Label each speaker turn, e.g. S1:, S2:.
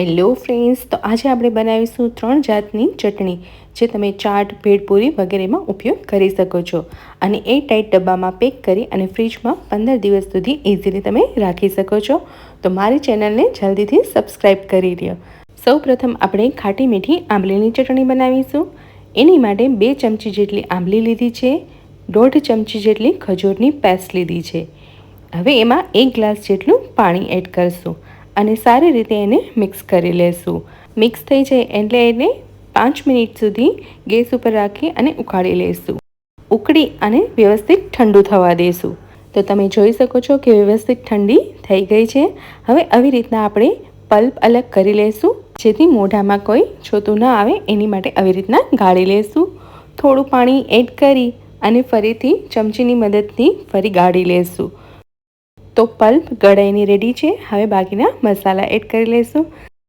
S1: Hello friends, તો આજે આપણે બનાવીશું 3 જાતની ચટણી જે તમે ચાટ, ભેળપૂરી વગેરેમાં ઉપયોગ કરી શકો છો. અને એ ટાઈટ ડબ્બામાં પેક કરી અને ફ્રીજમાં 15 દિવસ સુધી ઇઝીલી તમે રાખી શકો છો. તો મારી ચેનલને જલ્દીથી સબસ્ક્રાઈબ કરી લ્યો. સૌપ્રથમ આપણે ખાટી મીઠી આંબલીની ચટણી બનાવીશું. એની માટે 2 ચમચી જેટલી આંબલી લીધી છે, 1.5 ચમચી જેટલી ખજૂરની પેસ્ટ લીધી છે. હવે એમાં 1 ગ્લાસ જેટલું પાણી એડ કરશું અને સારી રીતે એને મિક્સ કરી લેશું. મિક્સ થઈ જાય એટલે એને 5 મિનિટ સુધી ગેસ ઉપર રાખી અને ઉકાળી લેશું. ઉકળી અને વ્યવસ્થિત ઠંડુ થવા દેશું. તો તમે જોઈ શકો છો કે વ્યવસ્થિત ઠંડી થઈ ગઈ છે. હવે આવી રીતના આપણે પલ્પ અલગ કરી લેશું, જેથી મોઢામાં કોઈ છોતું ન આવે એની માટે આવી રીતના ગાળી લેશું. થોડું પાણી એડ કરી અને ફરીથી ચમચીની મદદથી ફરી ગાળી લેશું. તો પલ્પ ગળાઈને રેડી છે. હવે બાકીના મસાલા એડ કરી લઈશું.